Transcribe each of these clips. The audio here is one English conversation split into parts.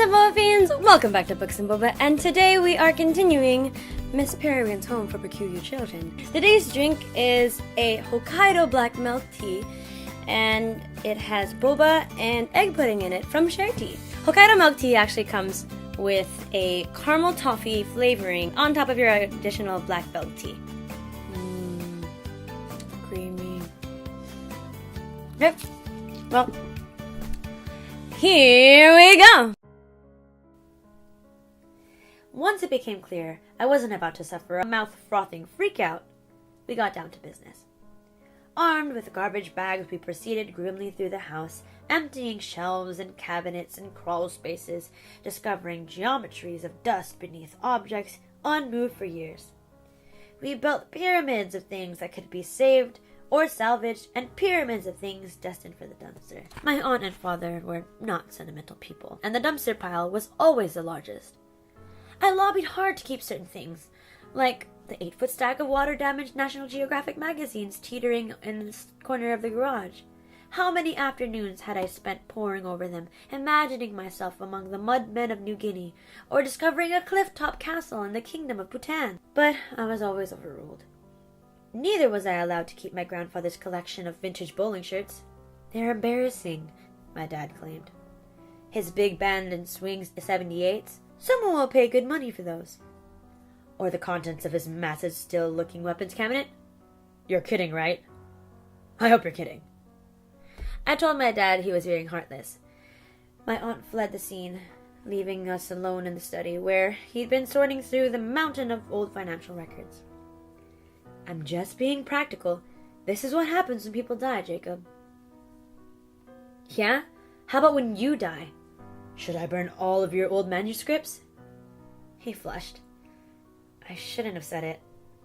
up, Boba fiends? Welcome back to Books and Boba, and today we are continuing Miss Peregrine's Home for Peculiar Children. Today's drink is a Hokkaido Black Tea, and it has boba and egg pudding in it from Share Tea. Hokkaido milk tea actually comes with a caramel toffee flavoring on top of your additional black belt tea. Creamy. Yep. Well, here we go! Once it became clear I wasn't about to suffer a mouth-frothing freak-out, we got down to business. Armed with garbage bags, we proceeded grimly through the house, emptying shelves and cabinets and crawl spaces, discovering geometries of dust beneath objects unmoved for years. We built pyramids of things that could be saved or salvaged, and pyramids of things destined for the dumpster. My aunt and father were not sentimental people, and the dumpster pile was always the largest. I lobbied hard to keep certain things, like the 8-foot stack of water-damaged National Geographic magazines teetering in the corner of the garage. How many afternoons had I spent poring over them, imagining myself among the mud men of New Guinea, or discovering a cliff-top castle in the kingdom of Bhutan? But I was always overruled. Neither was I allowed to keep my grandfather's collection of vintage bowling shirts. They're embarrassing, my dad claimed. His big band and swings 78s, someone will pay good money for those. Or the contents of his massive still-looking weapons cabinet. You're kidding, right? I hope you're kidding. I told my dad he was being heartless. My aunt fled the scene, leaving us alone in the study, where he'd been sorting through the mountain of old financial records. I'm just being practical. This is what happens when people die, Jacob. Yeah? How about when you die? Should I burn all of your old manuscripts? He flushed. I shouldn't have said it.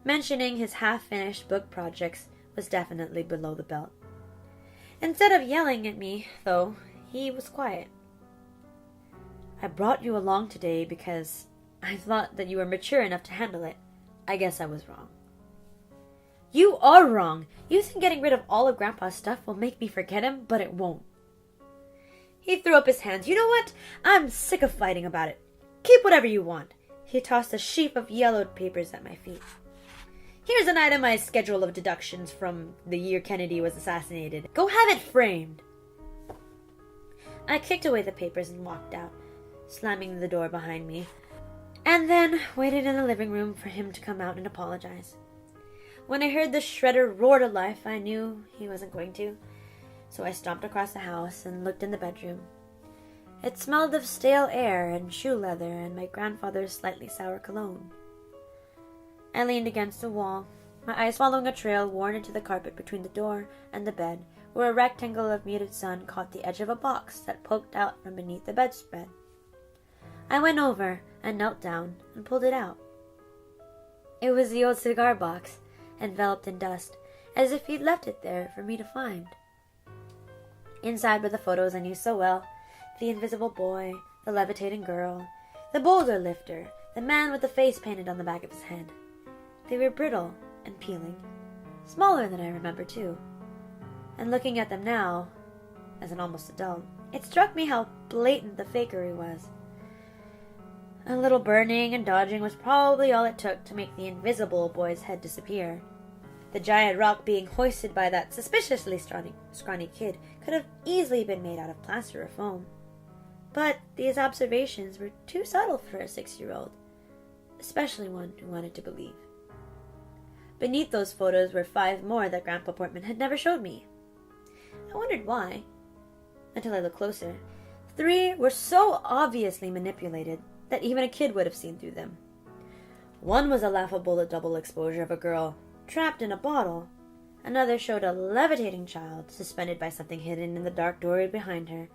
Mentioning his half-finished book projects was definitely below the belt. Instead of yelling at me, though, he was quiet. I brought you along today because I thought that you were mature enough to handle it. I guess I was wrong. You are wrong. You think getting rid of all of Grandpa's stuff will make me forget him, but it won't. He threw up his hands. You know what? I'm sick of fighting about it. Keep whatever you want. He tossed a sheaf of yellowed papers at my feet. Here's an itemized schedule of deductions from the year Kennedy was assassinated. Go have it framed. I kicked away the papers and walked out, slamming the door behind me, and then waited in the living room for him to come out and apologize. When I heard the shredder roar to life, I knew he wasn't going to, so I stomped across the house and looked in the bedroom. It smelled of stale air and shoe leather and my grandfather's slightly sour cologne. I leaned against the wall, my eyes following a trail worn into the carpet between the door and the bed, where a rectangle of muted sun caught the edge of a box that poked out from beneath the bedspread. I went over and knelt down and pulled it out. It was the old cigar box, enveloped in dust, as if he'd left it there for me to find. Inside were the photos I knew so well, the invisible boy, the levitating girl, the boulder lifter, the man with the face painted on the back of his head. They were brittle and peeling, smaller than I remember too. And looking at them now, as an almost adult, it struck me how blatant the fakery was. A little burning and dodging was probably all it took to make the invisible boy's head disappear. The giant rock being hoisted by that suspiciously scrawny kid could have easily been made out of plaster or foam. But these observations were too subtle for a 6-year-old, especially one who wanted to believe. Beneath those photos were 5 more that Grandpa Portman had never showed me. I wondered why, until I looked closer. 3 were so obviously manipulated that even a kid would have seen through them. One was a laughable double exposure of a girl trapped in a bottle. Another showed a levitating child suspended by something hidden in the dark doorway behind her.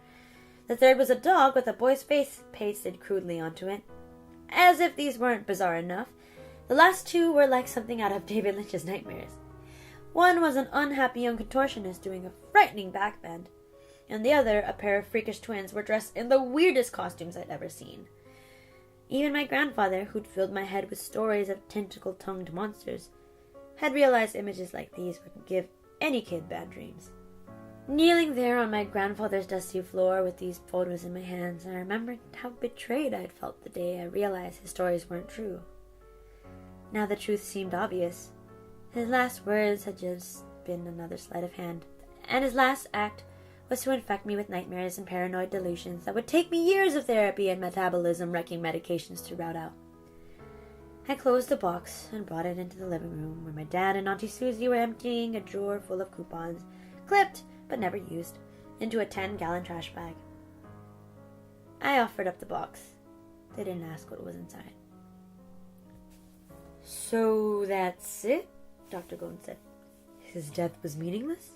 The third was a dog with a boy's face pasted crudely onto it. As if these weren't bizarre enough, the last 2 were like something out of David Lynch's nightmares. One was an unhappy young contortionist doing a frightening backbend, and the other a pair of freakish twins were dressed in the weirdest costumes I'd ever seen. Even my grandfather, who'd filled my head with stories of tentacle-tongued monsters, had realized images like these would give any kid bad dreams. Kneeling there on my grandfather's dusty floor with these photos in my hands, I remembered how betrayed I had felt the day I realized his stories weren't true. Now the truth seemed obvious. His last words had just been another sleight of hand, and his last act was to infect me with nightmares and paranoid delusions that would take me years of therapy and metabolism-wrecking medications to rout out. I closed the box and brought it into the living room where my dad and Auntie Susie were emptying a drawer full of coupons, clipped but never used, into a 10-gallon trash bag. I offered up the box. They didn't ask what was inside. "So that's it?" Dr. Golden said. "His death was meaningless?"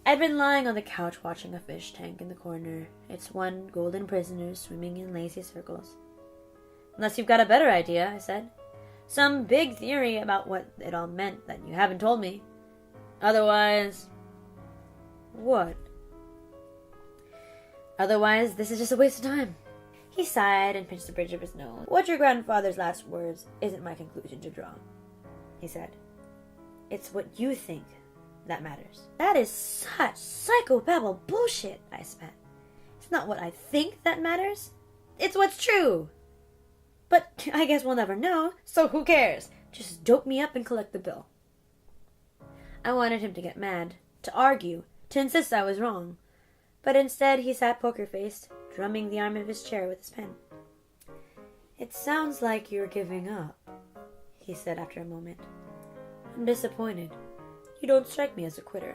I'd been lying on the couch watching a fish tank in the corner, its one golden prisoner swimming in lazy circles. "Unless you've got a better idea," I said. "Some big theory about what it all meant that you haven't told me. Otherwise..." "What?" "Otherwise, this is just a waste of time." He sighed and pinched the bridge of his nose. "What your grandfather's last words isn't my conclusion to draw," he said. "It's what you think that matters." "That is such psychobabble bullshit," I spat. "It's not what I think that matters. It's what's true." "But I guess we'll never know, so who cares? Just dope me up and collect the bill." I wanted him to get mad, to argue, to insist I was wrong. But instead he sat poker-faced, drumming the arm of his chair with his pen. "It sounds like you're giving up," he said after a moment. "I'm disappointed. You don't strike me as a quitter."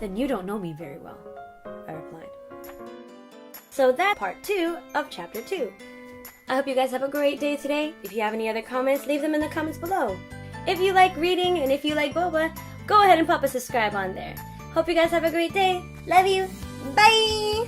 "Then you don't know me very well," I replied. So that's part 2 of chapter 2. I hope you guys have a great day today. If you have any other comments, leave them in the comments below. If you like reading and if you like Boba, go ahead and pop a subscribe on there. Hope you guys have a great day. Love you. Bye!